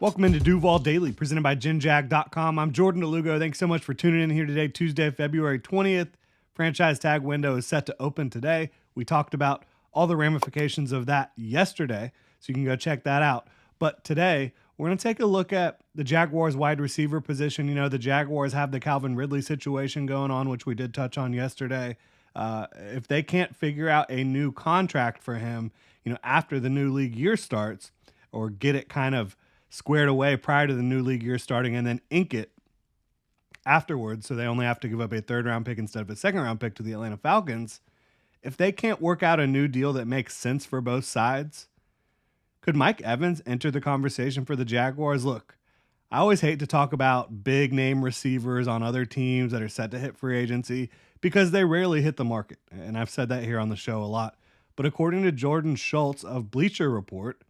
Welcome into Duval Daily, presented by GenJag.com. I'm Jordan Lugo. Thanks so much for tuning in here today, Tuesday, February 20th. Franchise tag window is set to open today. We talked about all the ramifications of that yesterday, so you can go check that out. But today, we're going to take a look at the Jaguars wide receiver position. You know, the Jaguars have the Calvin Ridley situation going on, which we did touch on yesterday. If they can't figure out a new contract for him, after the new league year starts, or get it kind of squared away prior to the new league year starting and then ink it afterwards, so they only have to give up a third-round pick instead of a second-round pick to the Atlanta Falcons. If they can't work out a new deal that makes sense for both sides, could Mike Evans enter the conversation for the Jaguars? Look, I always hate to talk about big-name receivers on other teams that are set to hit free agency because they rarely hit the market, and I've said that here on the show a lot. But according to Jordan Schultz of Bleacher Report,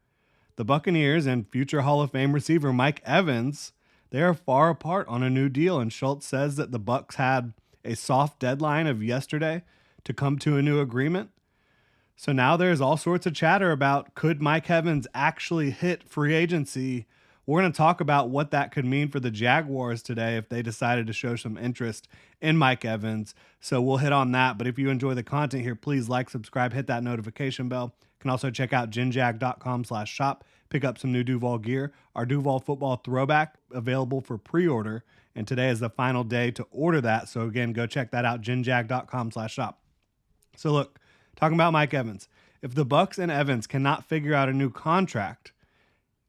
the Buccaneers and future Hall of Fame receiver Mike Evans, they are far apart on a new deal, and Schultz says that the Bucs had a soft deadline of yesterday to come to a new agreement. So now there's all sorts of chatter about, could Mike Evans actually hit free agency? We're going to talk about what that could mean for the Jaguars today if they decided to show some interest in Mike Evans. So we'll hit on that. But if you enjoy the content here, please like, subscribe, hit that notification bell. You can also check out genjag.com/shop. Pick up some new Duval gear. Our Duval football throwback available for pre-order. And today is the final day to order that. So again, go check that out, genjag.com/shop. So look, talking about Mike Evans. If the Bucs and Evans cannot figure out a new contract,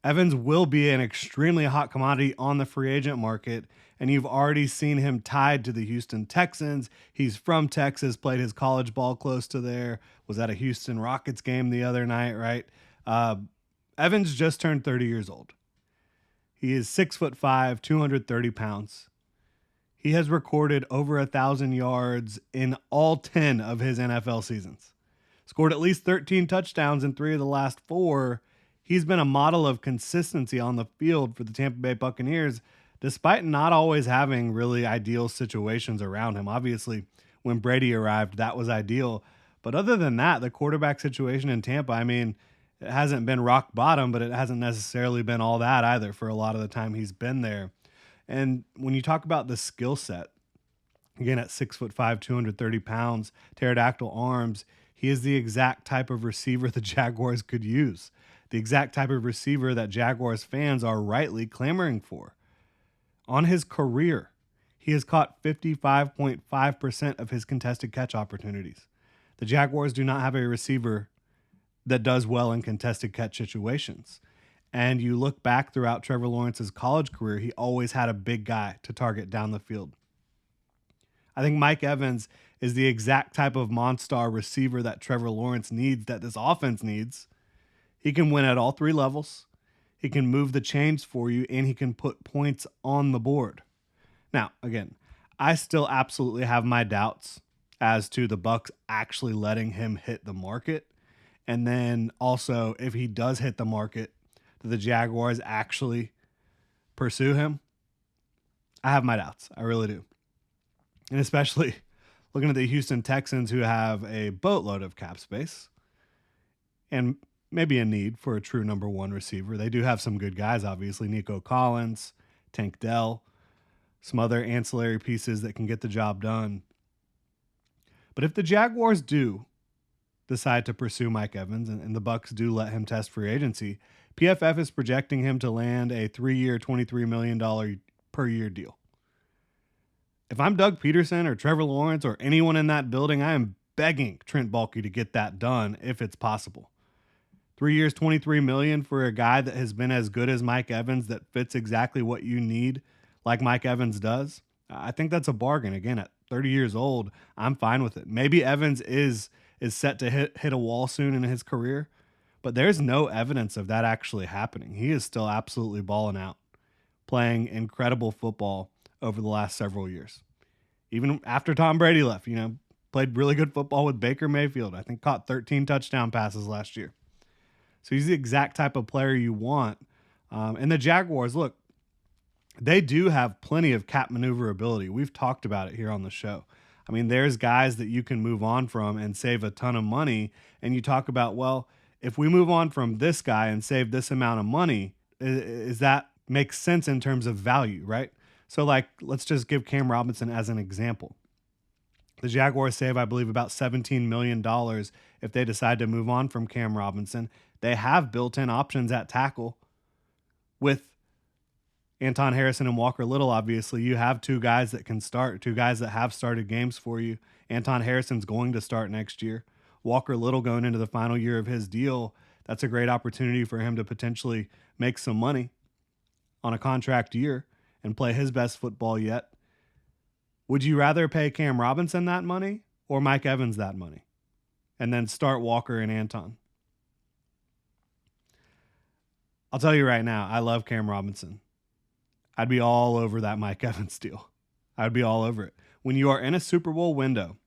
Evans will be an extremely hot commodity on the free agent market, and you've already seen him tied to the Houston Texans. He's from Texas, played his college ball close to there, was at a Houston Rockets game the other night, right? Evans just turned 30 years old. He is 6'5", 230 pounds. He has recorded over 1,000 yards in all 10 of his NFL seasons. Scored at least 13 touchdowns in 3 of the last 4. He's been a model of consistency on the field for the Tampa Bay Buccaneers, despite not always having really ideal situations around him. Obviously, when Brady arrived, that was ideal. But other than that, the quarterback situation in Tampa, it hasn't been rock bottom, but it hasn't necessarily been all that either for a lot of the time he's been there. And when you talk about the skill set, again, at 6'5", 230 pounds, pterodactyl arms, he is the exact type of receiver the Jaguars could use. The exact type of receiver that Jaguars fans are rightly clamoring for. On his career, he has caught 55.5% of his contested catch opportunities. The Jaguars do not have a receiver that does well in contested catch situations. And you look back throughout Trevor Lawrence's college career, he always had a big guy to target down the field. I think Mike Evans is the exact type of monster receiver that Trevor Lawrence needs, that this offense needs. He can win at all 3 levels. He can move the chains for you, and he can put points on the board. Now, again, I still absolutely have my doubts as to the Bucs actually letting him hit the market. And then also, if he does hit the market, do the Jaguars actually pursue him? I have my doubts. I really do. And especially looking at the Houston Texans, who have a boatload of cap space and maybe a need for a true number 1 receiver. They do have some good guys, obviously. Nico Collins, Tank Dell, some other ancillary pieces that can get the job done. But if the Jaguars do decide to pursue Mike Evans and the Bucs do let him test free agency, PFF is projecting him to land a 3-year, $23 million per year deal. If I'm Doug Peterson or Trevor Lawrence or anyone in that building, I am begging Trent Baalke to get that done if it's possible. 3 years, $23 million for a guy that has been as good as Mike Evans, that fits exactly what you need, like Mike Evans does. I think that's a bargain. Again, at 30 years old, I'm fine with it. Maybe Evans is set to hit a wall soon in his career, but there's no evidence of that actually happening. He is still absolutely balling out, playing incredible football over the last several years. Even after Tom Brady left, played really good football with Baker Mayfield. I think caught 13 touchdown passes last year. So he's the exact type of player you want. And the Jaguars, look, they do have plenty of cap maneuverability. We've talked about it here on the show. There's guys that you can move on from and save a ton of money. And you talk about, well, if we move on from this guy and save this amount of money, is that makes sense in terms of value, right? So, like, let's just give Cam Robinson as an example. The Jaguars save, I believe, about $17 million if they decide to move on from Cam Robinson. They have built-in options at tackle with Anton Harrison and Walker Little. Obviously, you have two guys that can start, two guys that have started games for you. Anton Harrison's going to start next year. Walker Little going into the final year of his deal. That's a great opportunity for him to potentially make some money on a contract year and play his best football yet. Would you rather pay Cam Robinson that money or Mike Evans that money and then start Walker and Anton? I'll tell you right now, I love Cam Robinson. I'd be all over that Mike Evans deal. I'd be all over it. When you are in a Super Bowl window,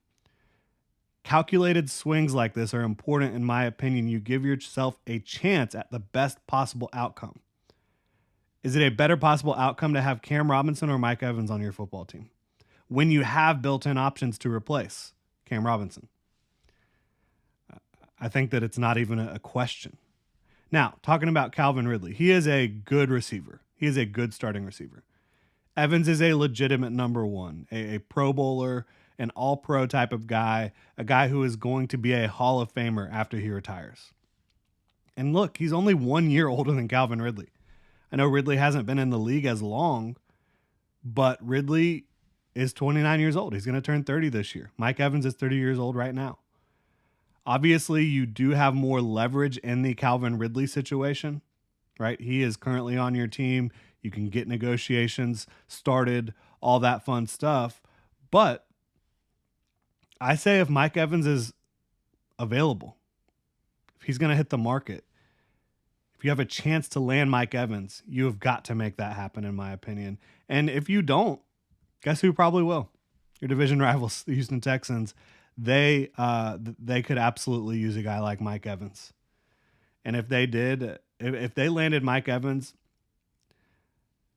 calculated swings like this are important, in my opinion. You give yourself a chance at the best possible outcome. Is it a better possible outcome to have Cam Robinson or Mike Evans on your football team when you have built-in options to replace Cam Robinson? I think that it's not even a question. Now, talking about Calvin Ridley, he is a good receiver. He is a good starting receiver. Evans is a legitimate number one, a Pro Bowler, an all-pro type of guy, a guy who is going to be a Hall of Famer after he retires. And look, he's only 1 year older than Calvin Ridley. I know Ridley hasn't been in the league as long, but Ridley is 29 years old. He's going to turn 30 this year. Mike Evans is 30 years old right now. Obviously, you do have more leverage in the Calvin Ridley situation, right? He is currently on your team. You can get negotiations started, all that fun stuff. But I say if Mike Evans is available, if he's going to hit the market, if you have a chance to land Mike Evans, you have got to make that happen, in my opinion. And if you don't, guess who probably will? Your division rivals, the Houston Texans. They could absolutely use a guy like Mike Evans. And if they did, if they landed Mike Evans,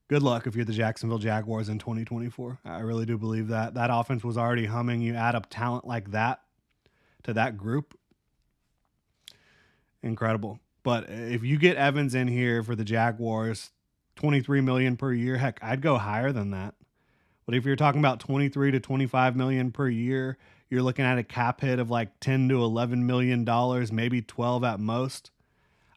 good luck if you're the Jacksonville Jaguars in 2024. I really do believe that. That offense was already humming. You add up talent like that to that group. Incredible. But if you get Evans in here for the Jaguars, $23 million per year, heck, I'd go higher than that. But if you're talking about $23 to $25 million per year, you're looking at a cap hit of like $10 to $11 million, maybe 12 at most.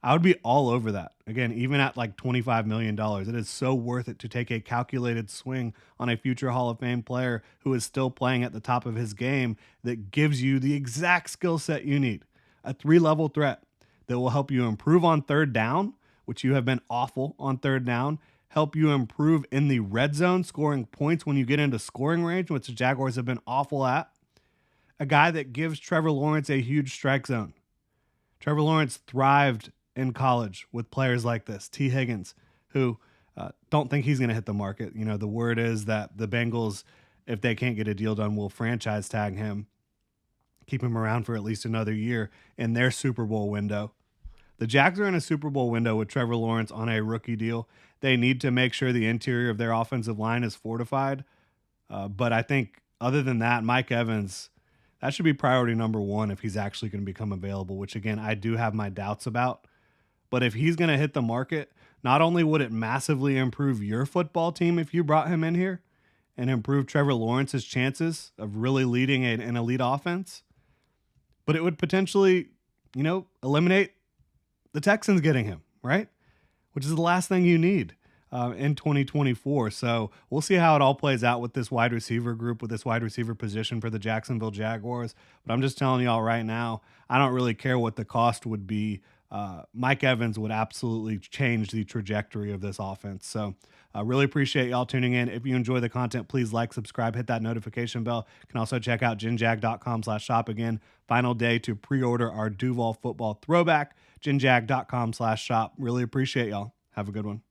I would be all over that. Again, even at like $25 million, it is so worth it to take a calculated swing on a future Hall of Fame player who is still playing at the top of his game that gives you the exact skill set you need. A 3-level threat that will help you improve on third down, which you have been awful on third down, help you improve in the red zone, scoring points when you get into scoring range, which the Jaguars have been awful at. A guy that gives Trevor Lawrence a huge strike zone. Trevor Lawrence thrived in college with players like this. T. Higgins, who don't think he's going to hit the market. You know, the word is that the Bengals, if they can't get a deal done, will franchise tag him, keep him around for at least another year in their Super Bowl window. The Jags are in a Super Bowl window with Trevor Lawrence on a rookie deal. They need to make sure the interior of their offensive line is fortified. But I think other than that, Mike Evans, that should be priority number one if he's actually going to become available, which again, I do have my doubts about. But if he's going to hit the market, not only would it massively improve your football team if you brought him in here and improve Trevor Lawrence's chances of really leading an elite offense, but it would potentially, eliminate the Texans getting him, right? Which is the last thing you need in 2024. So we'll see how it all plays out with this wide receiver group, with this wide receiver position for the Jacksonville Jaguars. But I'm just telling y'all right now, I don't really care what the cost would be. Mike Evans would absolutely change the trajectory of this offense. So I really appreciate y'all tuning in. If you enjoy the content, please like, subscribe, hit that notification bell. You can also check out ginjag.com/shop again. Final day to pre-order our Duval football throwback, ginjag.com/shop. Really appreciate y'all. Have a good one.